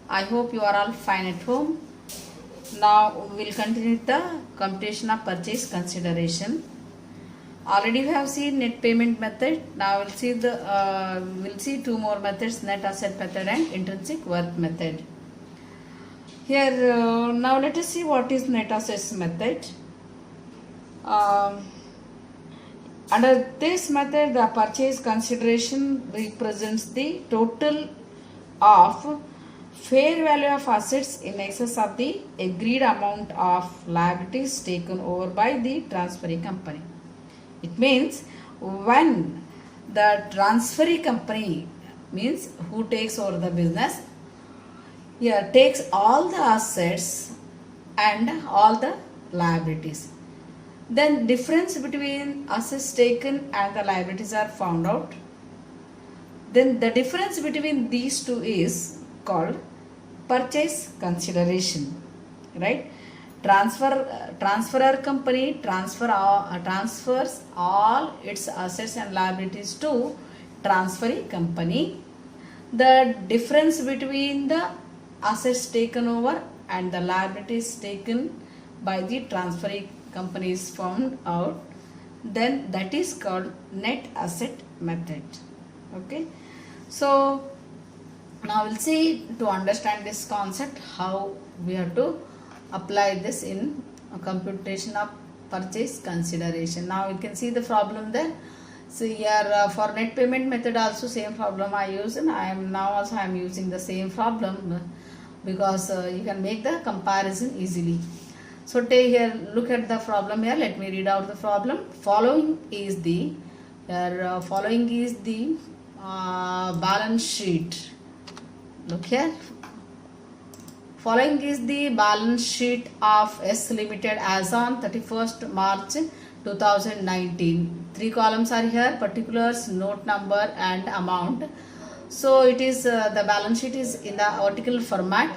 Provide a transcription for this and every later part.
I hope you are all fine at home. Now we will continue the computation of purchase consideration. Already we have seen net payment method. Now we'll see two more methods: net asset method and intrinsic worth method. Here now let us see what is net assets method. Under this method, the purchase consideration represents the total of fair value of assets in excess of the agreed amount of liabilities taken over by the transferring company. It means when the transferring company, means who takes over the business, takes all the assets and all the liabilities, then difference between assets taken and the liabilities are found out. Then the difference between these two is called purchase consideration, right? Transferor company transfers all its assets and liabilities to transferring company. The difference between the assets taken over and the liabilities taken by the transferring company is found out, then that is called net asset method. Okay, so now we'll see, to understand this concept, how we have to apply this in a computation of purchase consideration. Now you can see the problem there. So here for net payment method also same problem I use, and I am using the same problem because you can make the comparison easily. So take here, look at the problem here. Let me read out the problem. Following is the balance sheet. Look here. Following is the balance sheet of S Limited as on 31st March 2019. Three columns are here: particulars, note number, and amount. So it is the balance sheet is in the vertical format.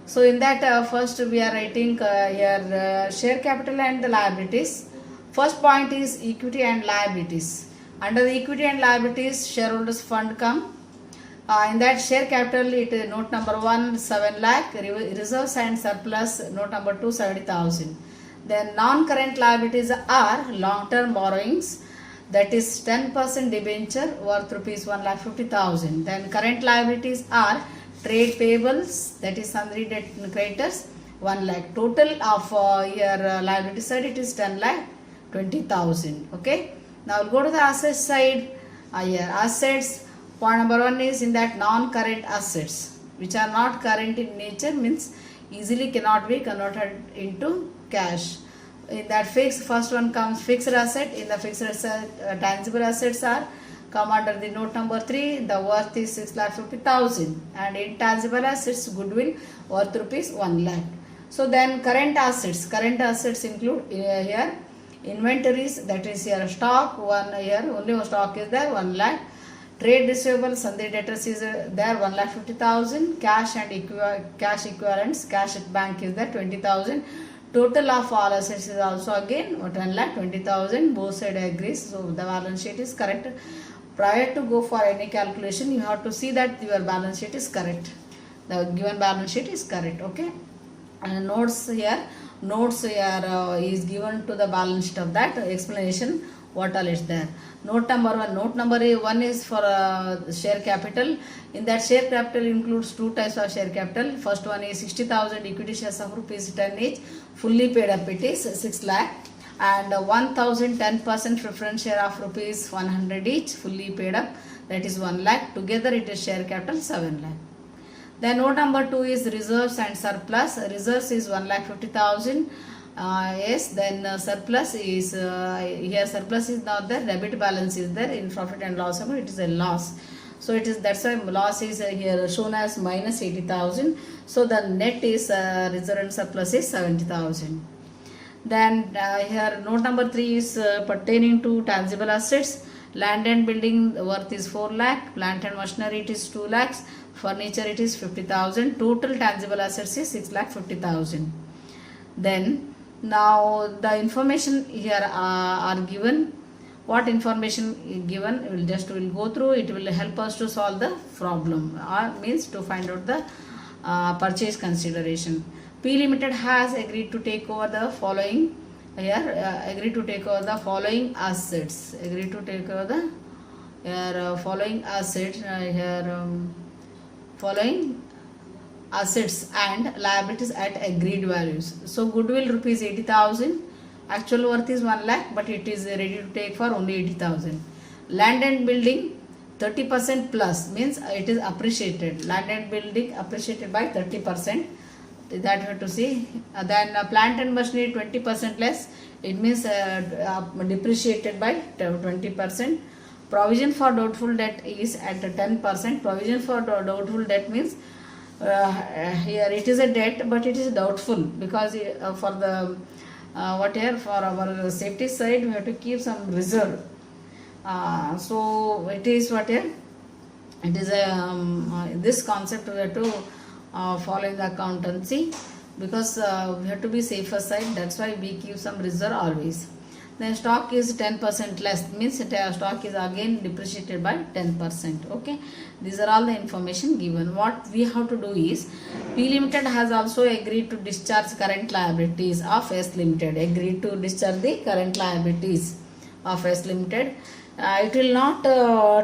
So in that first we are writing here share capital and the liabilities. First point is equity and liabilities. Under the equity and liabilities, shareholders fund come. In that share capital, it is note number 1 7 lakh, reserves and surplus note number 2 70,000. Then non-current liabilities are long-term borrowings, that is 10% debenture worth rupees 1,50,000. Then current liabilities are trade payables, that is sundry debt creditors 1 lakh. Total of your liability side, it is 10 lakh 20,000. Okay. Now we'll go to the asset side. Here assets, point number 1 is in that non-current assets which are not current in nature, means easily cannot be converted into cash. In that first one comes fixed asset. In the fixed asset, tangible assets are come under the note number 3. The worth is 6,50,000, and intangible assets, goodwill worth rupees 1 lakh. So then current assets include here inventories, that is here stock, only one stock is there 1 lakh. Trade receivables, sundry debtors is there 1,50,000. Cash and cash equivalents, cash at bank is there 20,000. Total of all assets is also again 10,20,000. Both side agrees, so the balance sheet is correct. Prior to go for any calculation, you have to see that your balance sheet is correct. The given balance sheet is correct. Okay. And notes here is given to the balance sheet of that explanation what all is there. Note number 1 is for share capital. In that share capital includes two types of share capital. First one is 60,000 equity shares of rupees 10 each, fully paid up it is 6 lakh, and 1,000 10% preference share of rupees 100 each, fully paid up, that is 1 lakh. Together it is share capital 7 lakh. Then note number 2 is reserves and surplus. Reserves is 1,50,000. Yes, then surplus is here surplus is not there, debit balance is there. In profit and loss account it is a loss, so it is, that's why loss is here shown as minus 80,000. So the net is reserve and surplus is 70,000. Then here note number 3 is pertaining to tangible assets. Land and building worth is 4 lakh, plant and machinery it is 2 lakhs, furniture it is 50,000. Total tangible assets is 6,50,000. Then now the information here are given. What information given, we'll go through. It will help us to solve the problem, means to find out the purchase consideration. P Limited has agreed to take over the following agreed to take over the following assets. Agreed to take over the following assets following assets and liabilities at agreed values. So goodwill rupees 80,000. Actual worth is 1 lakh, but it is ready to take for only 80,000. Land and building 30% plus means it is appreciated. Land and building appreciated by 30%. That we have to see. Then plant and machinery 20% less. It means depreciated by 20%. Provision for doubtful debt is at 10%. Provision for doubtful debt means here it is a debt, but it is doubtful because for the for our safety side we have to keep some reserve. So it is it is a this concept we have to follow in the accountancy, because we have to be safer side. That's why we keep some reserve always. Then stock is 10% less, means stock is again depreciated by 10%. Okay, these are all the information given. What we have to do is, P Limited has also agreed to discharge current liabilities of S Limited. Agreed to discharge the current liabilities of S Limited. It will not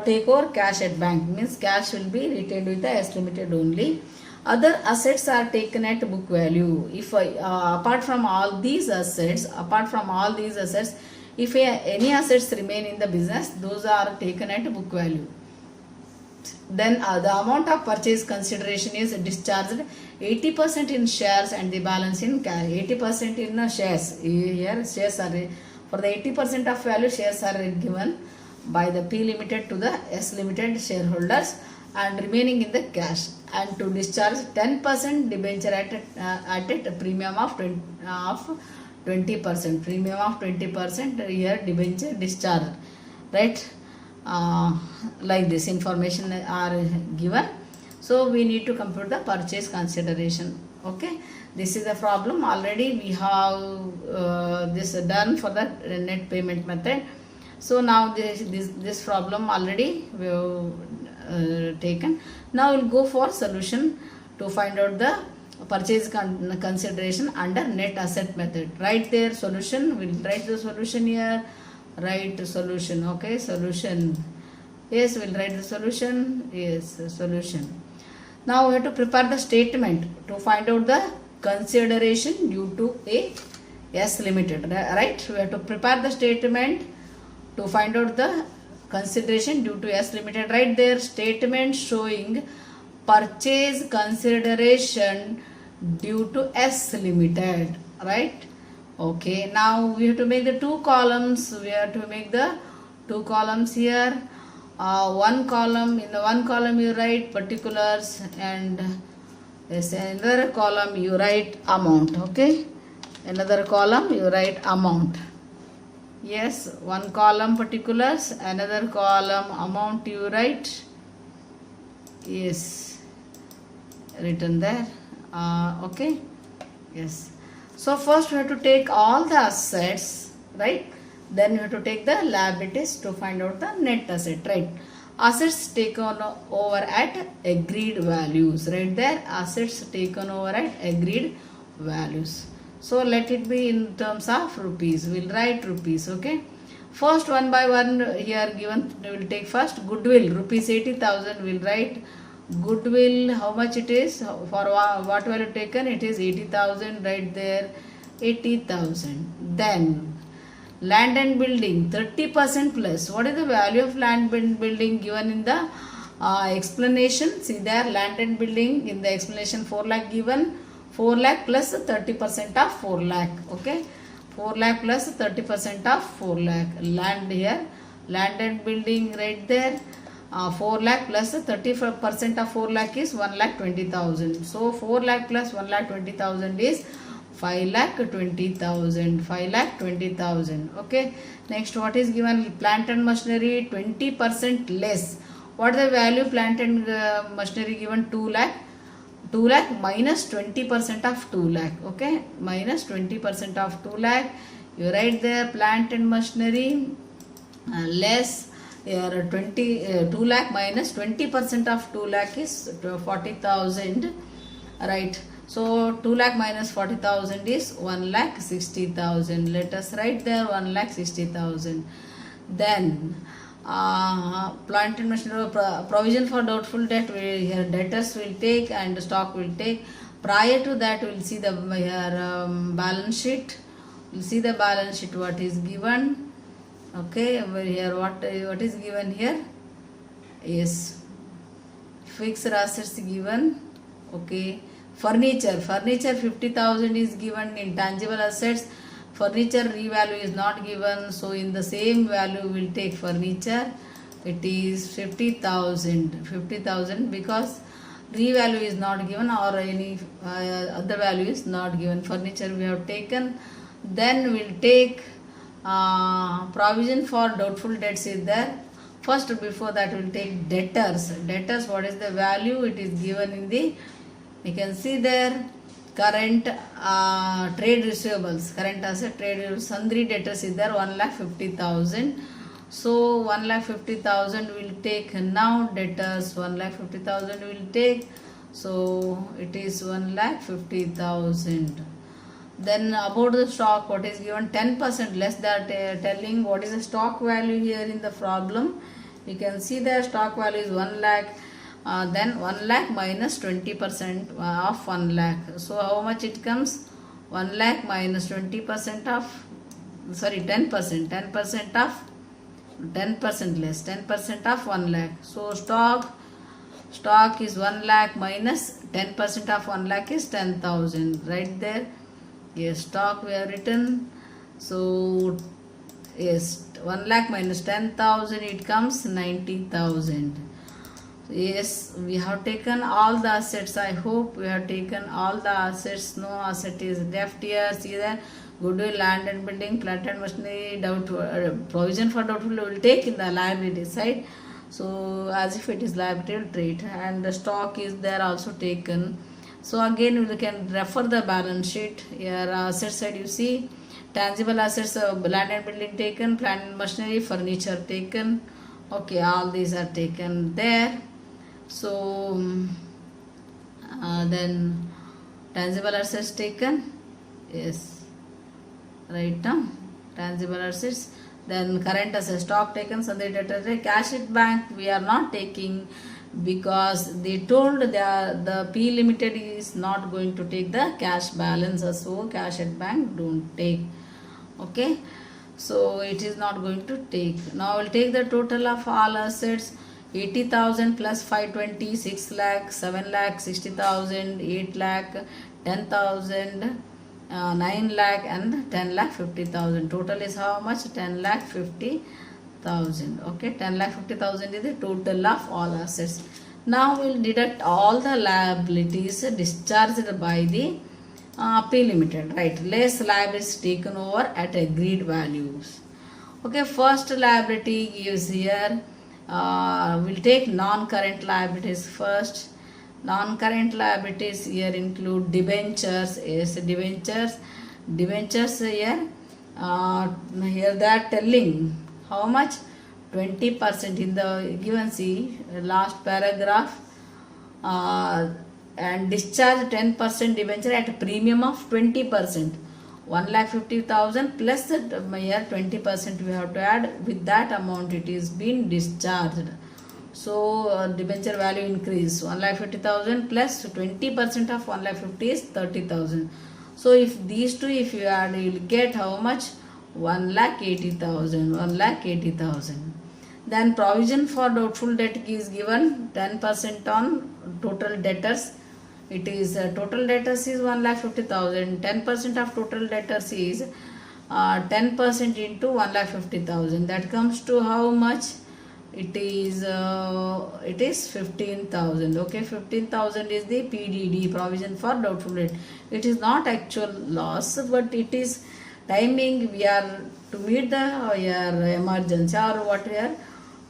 take over cash at bank, means cash will be retained with the S Limited only. Other assets are taken at book value. If apart from all these assets, if any assets remain in the business, those are taken at book value. Then the amount of purchase consideration is discharged 80% in shares and the balance in cash. 80% in shares. Here shares are for the 80% of value, shares are given by the P Limited to the S Limited shareholders, and remaining in the cash, and to discharge 10% debenture at a premium of 20%. Premium of 20% here debenture discharge, right? Like this information are given. So we need to compute the purchase consideration. Okay, this is the problem. Already we have this done for the net payment method. So now this problem already we have taken. Now we'll go for solution to find out the purchase consideration under net asset method. Write their solution. We'll write the solution here. Write solution. Okay, solution. Yes, we'll write the solution. Yes, solution. Now we have to prepare the statement to find out the consideration due to a S Limited. Right? We have to prepare the statement to find out the consideration due to S Limited. Write their statement showing purchase consideration due to S Limited. Right? Okay. Now we have to make the two columns. We have to make the two columns here. One column, in the one column you write particulars, and yes, another column you write amount. Okay, another column you write amount. Yes, one column particulars, another column amount you write. Yes, written there. Okay, yes. So first we have to take all the assets, right? Then you have to take the liabilities to find out the net asset, right? Assets taken over at agreed values, right there. Assets taken over at agreed values. So let it be in terms of rupees. We'll write rupees, okay? First, one by one here given, we will take first goodwill, rupees 80,000. We'll write goodwill, how much it is, for what value taken, it is 80,000, right there, 80,000. Then land and building 30% plus. What is the value of land and building given in the explanation? See there, land and building in the explanation 4 lakh given. 4 lakh plus 30% of 4 lakh. Okay, 4 lakh plus 30% of 4 lakh. Land here, land and building right there. 4 lakh plus 30% of 4 lakh is 1,20,000. So 4 lakh plus 1,20,000 is 5,20,000. 5,20,000. Okay. Next, what is given? Plant and machinery 20% less. What is the value plant and machinery given? 2 lakh. 2 lakh minus 20% of 2 lakh. Okay. Minus 20% of 2 lakh. You write there plant and machinery less. Here 2 lakh minus 20% of 2 lakh is 40,000. right? So 2 lakh minus 40,000 is 1 lakh 60,000. Let us write there 1 lakh 60,000. Then plant and machinery provision for doubtful debt, here debtors will take and stock will take. Prior to that, we will see the here balance sheet. We'll see the balance sheet what is given. Okay, over here what is given here? Yes, fixed assets given. Okay, furniture 50,000 is given. Intangible assets, furniture revalue is not given, so in the same value we'll take furniture. It is 50,000 because revalue is not given or any other value is not given. Furniture we have taken. Then we'll take provision for doubtful debts is there. First, before that we'll take debtors. What is the value? It is given in the, you can see there, current trade receivables, current asset, trade receivables, sundry debtors is there, 1,50,000. So 1,50,000 will take now, debtors 1,50,000 will take, so it is 1,50,000. Then about the stock, what is given? 10% less, that telling what is the stock value here in the problem. You can see the stock value is 1 lakh. Then 1 lakh minus 20% of 1 lakh. So how much it comes? 1 lakh minus 20% of, sorry, 10%. 10% of 10% less, 10% of 1 lakh. So stock is 1 lakh minus 10% of 1 lakh is 10,000. Right there. Yes, stock we have written. So yes, 1 lakh minus 10,000, it comes 90,000. Yes, we have taken all the assets. I hope we have taken all the assets. No asset is left here. See that goodwill, land and building, plant and machinery, provision for doubtful we will take in the liability side. So as if it is liability trait, and the stock is there also taken. So again we can refer the balance sheet. Here asset side you see tangible assets, land and building taken, plant and machinery, furniture taken. Okay, all these are taken there. So then tangible assets taken. Yes, right now tangible assets. Then current assets, stock taken, sundry debtors, cash at bank we are not taking because they told the P Limited is not going to take the cash balance, so cash at bank don't take. Okay, so it is not going to take. Now we'll take the total of all assets. 80,000 plus 520, 6 lakh, 7 lakh, 60,000, 8 lakh, 10,000, 9 lakh and 10 lakh 50,000. Total is how much? 10 lakh 50,000. Okay, 10 lakh 50,000 is the total of all assets. Now we will deduct all the liabilities discharged by the P Limited, right? Less liabilities taken over at agreed values. Okay, first liability gives here. We'll take non-current liabilities first. Non-current liabilities here include debentures. Yes, debentures here. Here they are telling how much? 20% in the given, see last paragraph. And discharge 10% debenture at a premium of 20%. 1,50,000 plus here 20% we have to add. With that amount it is been discharged. So debenture value increase. 1,50,000 plus 20% of 1,50,000 is 30,000. So if these two if you add, you will get how much? 1,80,000. 1,80,000. Then provision for doubtful debt is given 10% on total debtors. It is total debtors is 1,50,000. 10% of total debtors is 10% into 1,50,000. That comes to how much? It is 15,000. Okay, 15,000 is the PDD, provision for doubtful debt. It is not actual loss, but it is timing. We are to meet the emergency or what we are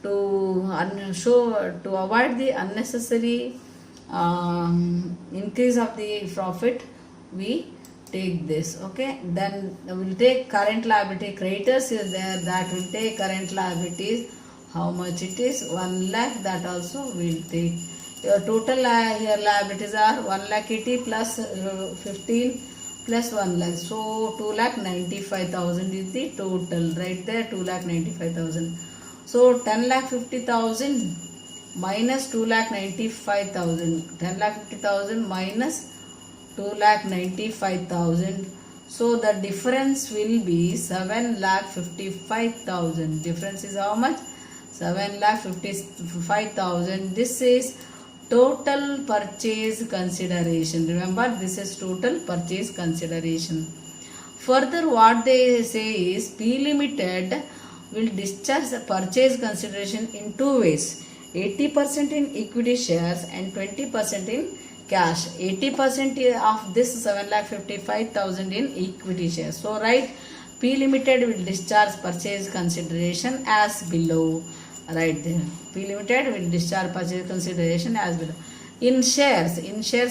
to avoid the unnecessary increase of the profit. We take this. Okay, then we will take current liability. Creditors is there, that will take current liabilities. How much it is? 1 lakh, that also we will take. Your total here liabilities are 1,80,000 plus 15 plus 1 lakh. So 2,95,000 is the total, right there, 2,95,000. So 10,50,000 minus 2,95,000. 10,50,000 minus 2,95,000. So the difference will be 7,55,000. Difference is how much? 7,55,000. This is total purchase consideration. Remember, this is total purchase consideration. Further, what they say is P Limited will discharge the purchase consideration in two ways: 80% in equity shares and 20% in cash. 80% of this 7,55,000 in equity shares. So write P Limited will discharge purchase consideration as below. Right there. P Limited will discharge purchase consideration as below. In shares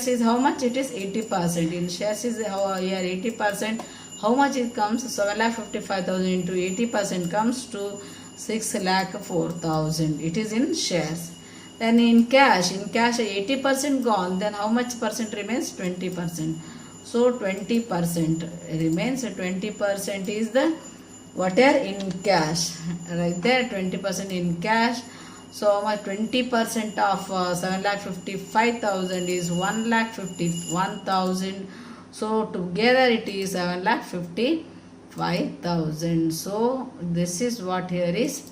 is how much? It is 80%. In shares is how here 80%. How much it comes? 7,55,000 into 80% comes to 6,04,000. It is in shares. Then in cash 80% gone. Then how much percent remains? 20%. So 20% remains. 20% is the whatever in cash, right there, 20% in cash. So how much? 20% of 7,55,000 is 1,51,000. So together it is 7,55,000. So this is what here is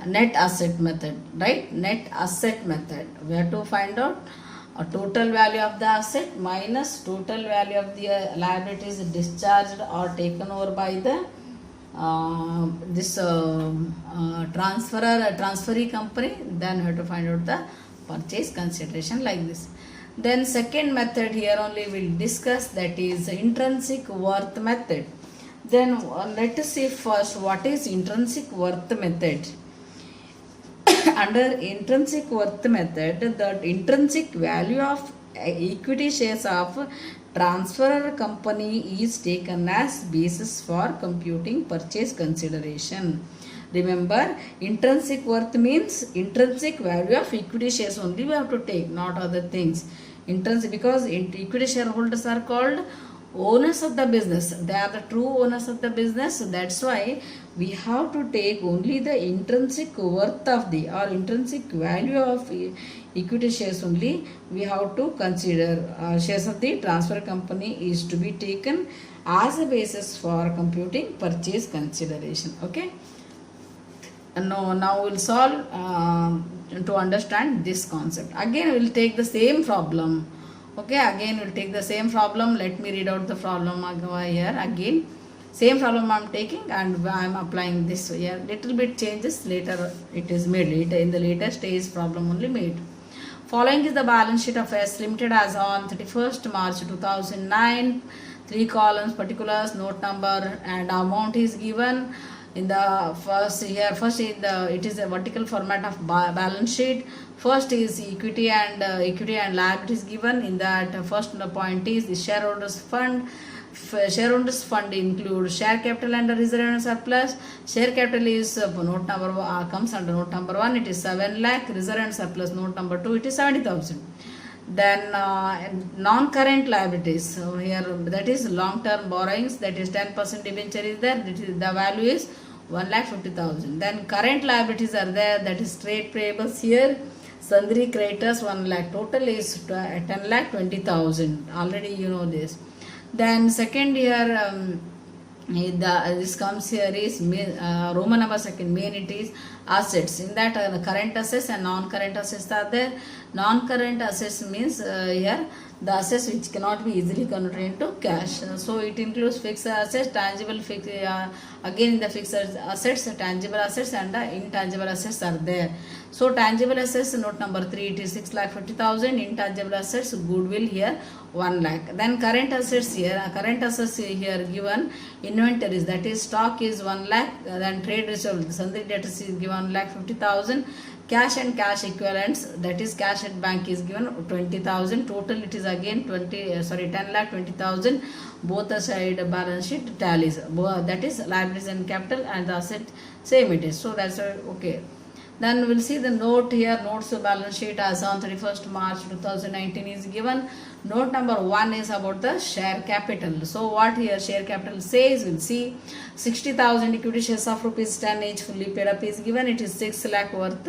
net asset method, right? Net asset method. We have to find out a total value of the asset minus total value of the liabilities discharged or taken over by the transferee company. Then we have to find out the purchase consideration like this. Then second method here only we'll discuss, that is intrinsic worth method. Then let us see first what is intrinsic worth method. Under intrinsic worth method, the intrinsic value of equity shares of transferor company is taken as basis for computing purchase consideration. Remember, intrinsic worth means intrinsic value of equity shares only we have to take, not other things. Intrinsic, because equity shareholders are called owners of the business. They are the true owners of the business. That's why we have to take only the intrinsic worth of the or intrinsic value of equity shares only. We have to consider shares of the transfer company is to be taken as a basis for computing purchase consideration. Okay. Now we'll solve to understand this concept. Again we'll take the same problem. Okay, again we'll take the same problem. Let me read out the problem here again. Same problem I'm taking and I'm applying this here. Little bit changes later it is made. Later in the later stage problem only made. Following is the balance sheet of S Limited as on 31st March 2009. 3 columns, particulars, note number and amount is given. In the first here, it is a vertical format of balance sheet. First is equity and liabilities given. In that first point is the shareholders fund. Shareholders fund include share capital and reserve and surplus. Share capital is note number comes under note number 1. It is 7 lakh. Reserve and surplus note number 2. It is 70,000. Then non-current liabilities. So here that is long-term borrowings. That is 10% debenture is there. The value is 1,50,000. Then current liabilities are there. That is trade payables here. Sundry creditors 1 lakh. Total is 10,20,000. Already you know this. Then second here this comes here is Roman number second main, it is assets. In that current assets and non-current assets are there. Non-current assets means here the assets which cannot be easily converted into cash. So it includes fixed assets, tangible fixed again in the fixed assets, tangible assets and intangible assets are there. So tangible assets note number 3, it is 6,50,000. Intangible assets goodwill here 1 lakh. Then current assets here given inventories, that is stock is 1 lakh. Then trade receivables, sundry debtors is given 1,50,000. Cash and cash equivalents, that is cash at bank is given 20,000. Total it is again 10,20,000. Both the side balance sheet tallies. That is liabilities and capital and the asset same it is. So that's okay. Then we'll see the note here. Notes to balance sheet as on 31st March 2019 is given. Note number 1 is about the share capital. So what here share capital says, we'll see 60,000 equity shares of rupees 10 each fully paid up is given. It is 6 lakh worth.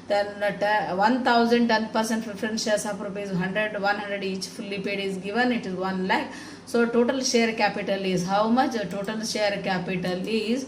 Then 1,000 10% preference shares of rupees 100 each fully paid is given. It is 1 lakh. So total share capital is how much? Total share capital is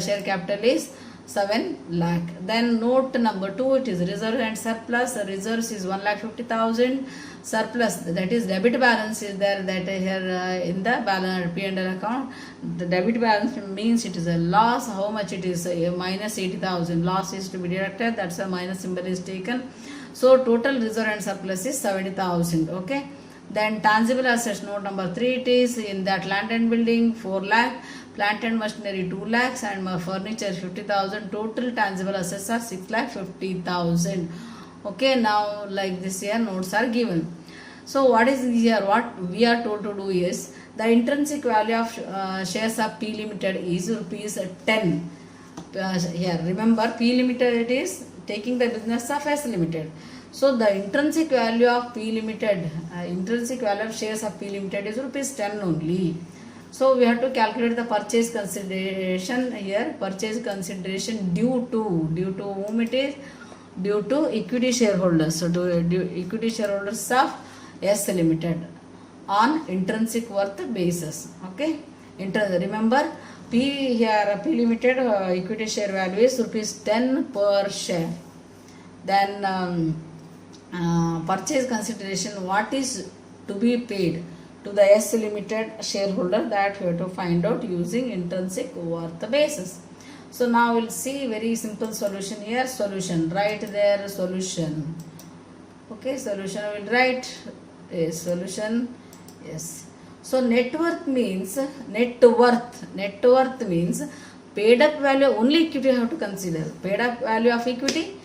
share capital is 7 lakh. Then note number 2, it is reserve and surplus. Reserves is 1,50,000. Surplus, that is debit balance is there, that here in the balance P&L account. The debit balance means it is a loss. How much it is? Minus 80,000. Loss is to be deducted. That's a minus symbol is taken. So total reserve and surplus is 70,000. Okay. Then tangible assets, note number 3, it is in that land and building 4 lakh, plant and machinery 2 lakhs, and furniture 50,000. Total tangible assets are 6 lakh 50,000. Okay, now like this here notes are given. So what is here? What we are told to do is the intrinsic value of shares of P Limited is rupees 10. Here remember P Limited, it is taking the business of S Limited. So the intrinsic value of P Limited, intrinsic value of shares of P Limited is rupees 10 only. So we have to calculate the purchase consideration here. Purchase consideration due to whom it is? Due to equity shareholders. So equity shareholders of S Limited on intrinsic worth basis. Okay. Remember P Limited equity share value is rupees 10 per share. Then purchase consideration, what is to be paid to the S Limited shareholder, that we have to find out using intrinsic worth basis. So now we'll see very simple solution here. Solution, write there solution. Okay, solution will write a solution. Yes. So net worth means paid up value, only equity you have to consider. Paid up value of equity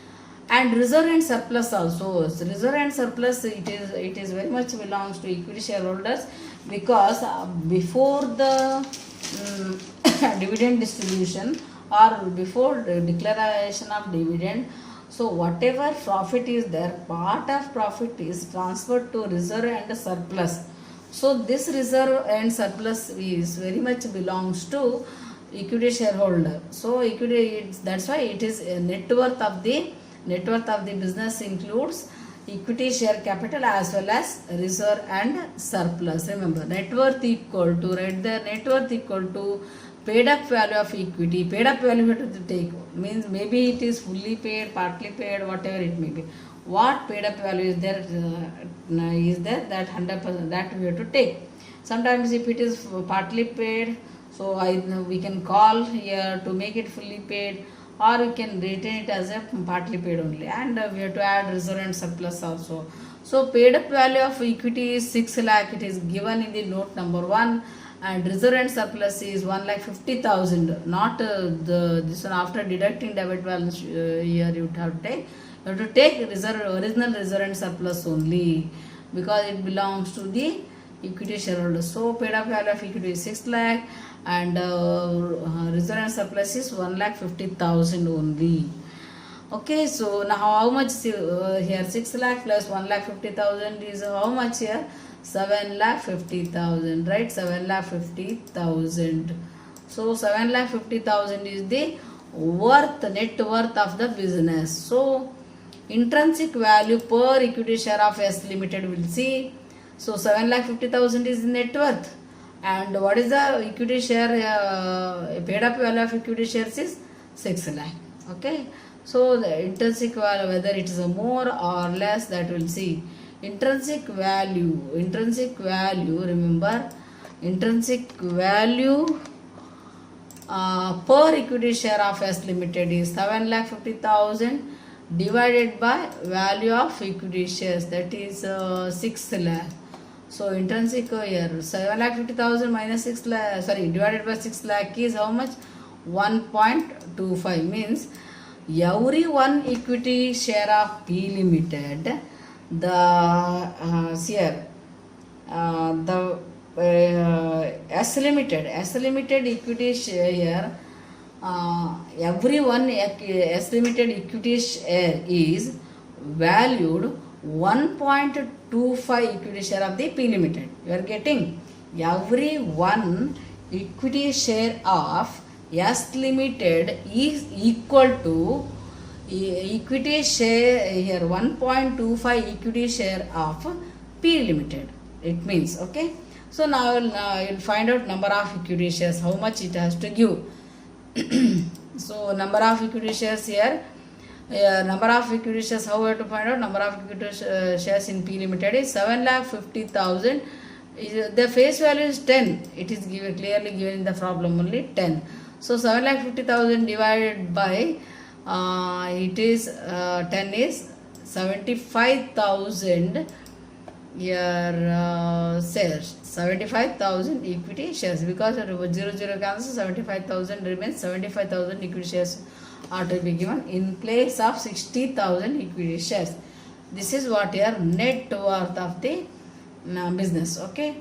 and reserve and surplus also. So reserve and surplus, it is very much belongs to equity shareholders, because before the dividend distribution or before the declaration of dividend, so whatever profit is there, part of profit is transferred to reserve and surplus. So this reserve and surplus is very much belongs to equity shareholder. So equity, that's why it is a net worth of the business includes equity share capital as well as reserve and surplus. Remember, net worth equal to, right there, net worth equal to paid up value of equity. Paid up value we have to take, means maybe it is fully paid, partly paid, whatever it may be. What paid up value is there, that 100%, that we have to take. Sometimes if it is partly paid, so we can call here to make it fully paid, or we can retain it as a partly paid only, and we have to add reserve and surplus also. So paid up value of equity is 6 lakh, it is given in the note number 1, and reserve and surplus is 1,50,000. Not this one after deducting debit balance here you have to take original reserve and surplus only, because it belongs to the equity shareholder. So paid up value of equity is 6 lakh, and reserve and surplus is 1,50,000 only. Okay, so now how much here? 6 lakh plus 1,50,000 is how much here? 7,50,000, right? 7,50,000. So 7,50,000 is the net worth of the business. So intrinsic value per equity share of S Limited will see. So 7,50,000 is net worth, and what is the equity share? Paid up value of equity shares is 6 lakh. Okay, so the intrinsic value, whether it is more or less, that will see. Intrinsic value, remember, intrinsic value per equity share of S Limited is 7,50,000 divided by value of equity shares, that is 6 lakh. So intrinsic here 7,50,000 minus 6 lakh, divided by 6 lakh is how much? 1.25, means every one equity share of P Limited, the S Limited equity share every one S Limited equity share is valued 1.25 equity share of the P Limited. You are getting every one equity share of S Limited is equal to equity share here 1.25 equity share of P Limited. It means okay. So now you'll find out number of equity shares, how much it has to give. So number of equity shares here, number of equity shares, how we have to find out number of equity shares in P Limited is 7,50,000. The face value is 10. It is given clearly given in the problem only 10. So 7,50,000 divided by it is 10 is 75,000 your shares, 75,000 equity shares, because 0 cancels, 75,000 remains, 75,000 equity shares are to be given in place of 60,000 equity shares. This is what your net worth of the business. Okay.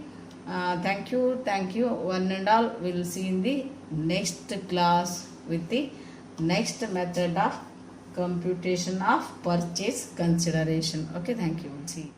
Thank you one and all. We will see in the next class with the next method of computation of purchase consideration. Okay, thank you. We'll see.